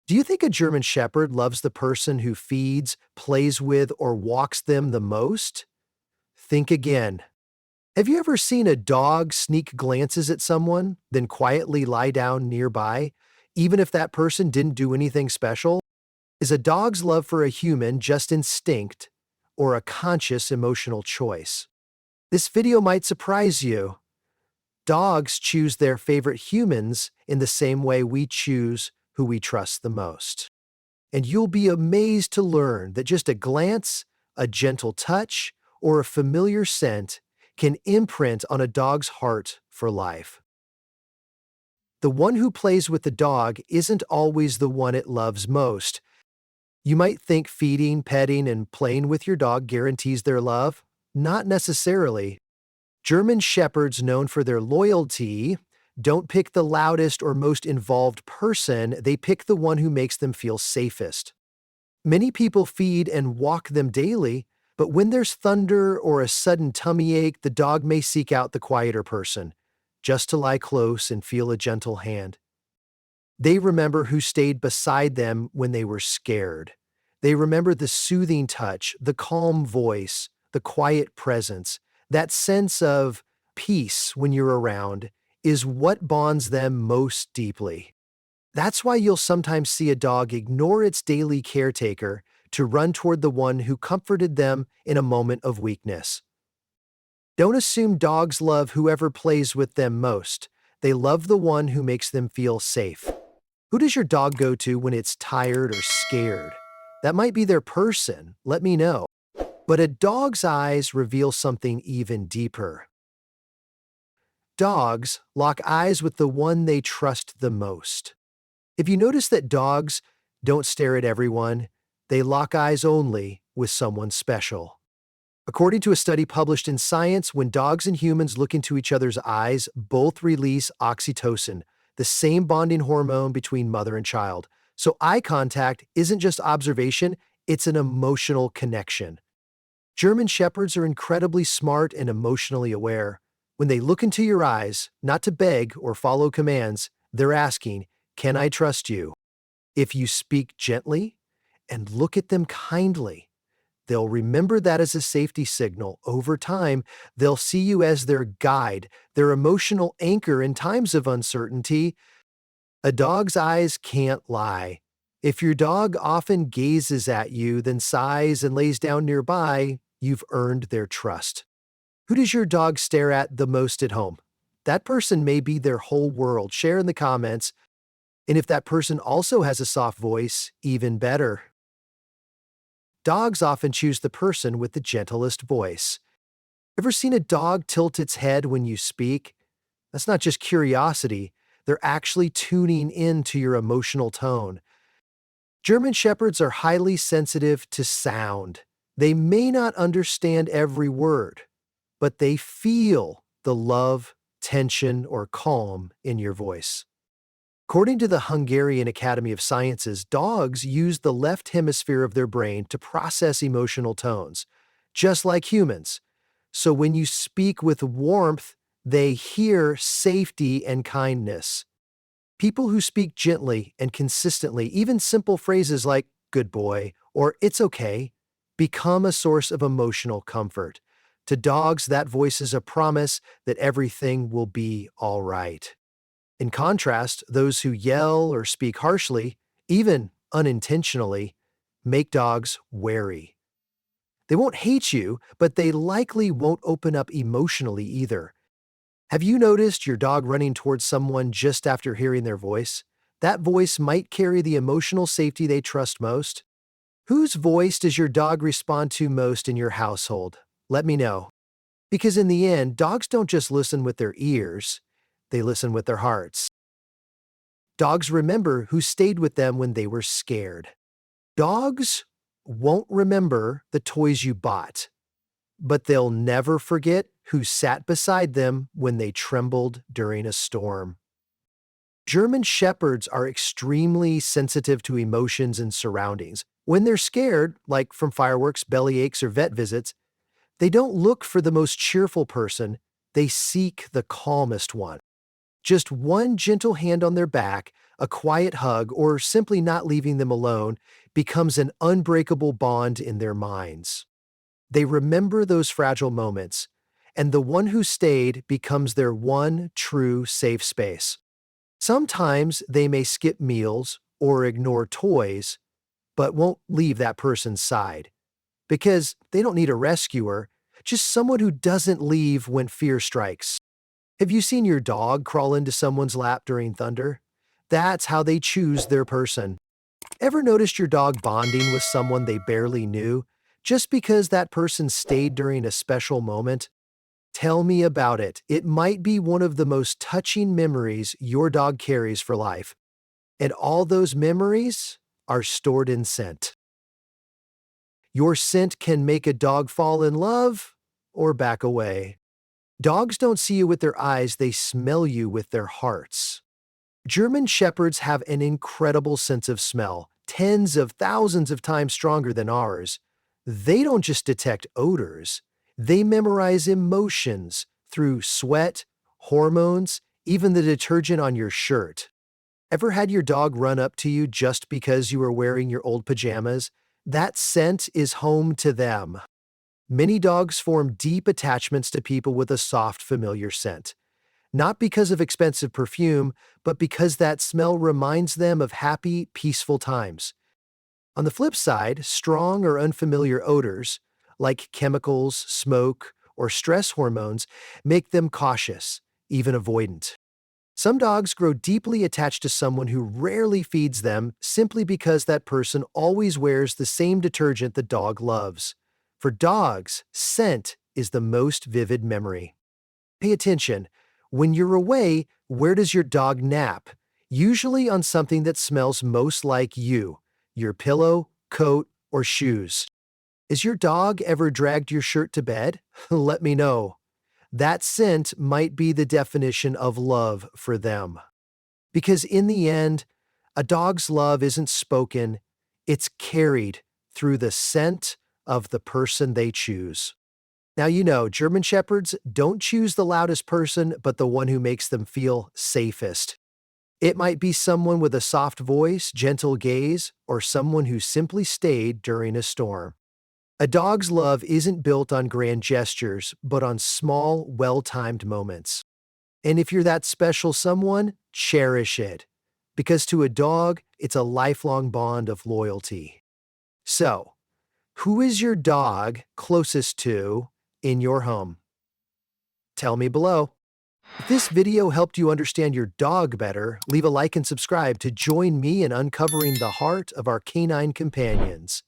Do you think a German Shepherd loves the person who feeds, plays with, or walks them the most? Think again. Have you ever seen a dog sneak glances at someone, then quietly lie down nearby, even if that person didn't do anything special? Is a dog's love for a human just instinct or a conscious emotional choice? This video might surprise you. Dogs choose their favorite humans in the same way we choose who we trust the most. And you'll be amazed to learn that just a glance, a gentle touch, or a familiar scent can imprint on a dog's heart for life. The one who plays with the dog isn't always the one it loves most. You might think feeding, petting, and playing with your dog guarantees their love. Not necessarily. German Shepherds, known for their loyalty, don't pick the loudest or most involved person, they pick the one who makes them feel safest. Many people feed and walk them daily, but when there's thunder or a sudden tummy ache, the dog may seek out the quieter person, just to lie close and feel a gentle hand. They remember who stayed beside them when they were scared. They remember the soothing touch, the calm voice, the quiet presence. That sense of peace when you're around is what bonds them most deeply. That's why you'll sometimes see a dog ignore its daily caretaker to run toward the one who comforted them in a moment of weakness. Don't assume dogs love whoever plays with them most. They love the one who makes them feel safe. Who does your dog go to when it's tired or scared? That might be their person, let me know. But a dog's eyes reveal something even deeper. Dogs lock eyes with the one they trust the most. If you notice that dogs don't stare at everyone, they lock eyes only with someone special. According to a study published in Science, when dogs and humans look into each other's eyes, both release oxytocin, the same bonding hormone between mother and child. So eye contact isn't just observation, it's an emotional connection. German Shepherds are incredibly smart and emotionally aware. When they look into your eyes, not to beg or follow commands, they're asking, "Can I trust you?" If you speak gently and look at them kindly, they'll remember that as a safety signal. Over time, they'll see you as their guide, their emotional anchor in times of uncertainty. A dog's eyes can't lie. If your dog often gazes at you, then sighs and lays down nearby, you've earned their trust. Who does your dog stare at the most at home? That person may be their whole world. Share in the comments. And if that person also has a soft voice, even better. Dogs often choose the person with the gentlest voice. Ever seen a dog tilt its head when you speak? That's not just curiosity. They're actually tuning in to your emotional tone. German Shepherds are highly sensitive to sound. They may not understand every word, but they feel the love, tension, or calm in your voice. According to the Hungarian Academy of Sciences, dogs use the left hemisphere of their brain to process emotional tones, just like humans. So when you speak with warmth, they hear safety and kindness. People who speak gently and consistently, even simple phrases like "good boy" or "it's okay," become a source of emotional comfort. To dogs, that voice is a promise that everything will be all right. In contrast, those who yell or speak harshly, even unintentionally, make dogs wary. They won't hate you, but they likely won't open up emotionally either. Have you noticed your dog running towards someone just after hearing their voice? That voice might carry the emotional safety they trust most. Whose voice does your dog respond to most in your household? Let me know. Because in the end, dogs don't just listen with their ears, they listen with their hearts. Dogs remember who stayed with them when they were scared. Dogs won't remember the toys you bought, but they'll never forget who sat beside them when they trembled during a storm. German Shepherds are extremely sensitive to emotions and surroundings. When they're scared, like from fireworks, belly aches, or vet visits, they don't look for the most cheerful person, they seek the calmest one. Just one gentle hand on their back, A quiet hug, or simply not leaving them alone, becomes an unbreakable bond in their minds. They remember those fragile moments, and the one who stayed becomes their one true safe space. Sometimes they may skip meals or ignore toys, but won't leave that person's side because they don't need a rescuer, just someone who doesn't leave when fear strikes. Have you seen your dog crawl into someone's lap during thunder? That's how they choose their person. Ever noticed your dog bonding with someone they barely knew just because that person stayed during a special moment? Tell me about it. It might be one of the most touching memories your dog carries for life. And all those memories are stored in scent. Your scent can make a dog fall in love or back away. Dogs don't see you with their eyes, they smell you with their hearts. German Shepherds have an incredible sense of smell, tens of thousands of times stronger than ours. They don't just detect odors, they memorize emotions through sweat, hormones, even the detergent on your shirt. Ever had your dog run up to you just because you were wearing your old pajamas? That scent is home to them. Many dogs form deep attachments to people with a soft, familiar scent. Not because of expensive perfume, but because that smell reminds them of happy, peaceful times. On the flip side, strong or unfamiliar odors, like chemicals, smoke, or stress hormones, make them cautious, even avoidant. Some dogs grow deeply attached to someone who rarely feeds them simply because that person always wears the same detergent the dog loves. For dogs, scent is the most vivid memory. Pay attention. When you're away, where does your dog nap? Usually on something that smells most like you, your pillow, coat, or shoes. Has your dog ever dragged your shirt to bed? Let me know. That scent might be the definition of love for them. Because in the end, a dog's love isn't spoken, it's carried through the scent of the person they choose. Now, you know, German Shepherds don't choose the loudest person, but the one who makes them feel safest. It might be someone with a soft voice, gentle gaze, or someone who simply stayed during a storm. A dog's love isn't built on grand gestures, but on small, well-timed moments. And if you're that special someone, cherish it. Because to a dog, it's a lifelong bond of loyalty. So, who is your dog closest to in your home? Tell me below. If this video helped you understand your dog better, leave a like and subscribe to join me in uncovering the heart of our canine companions.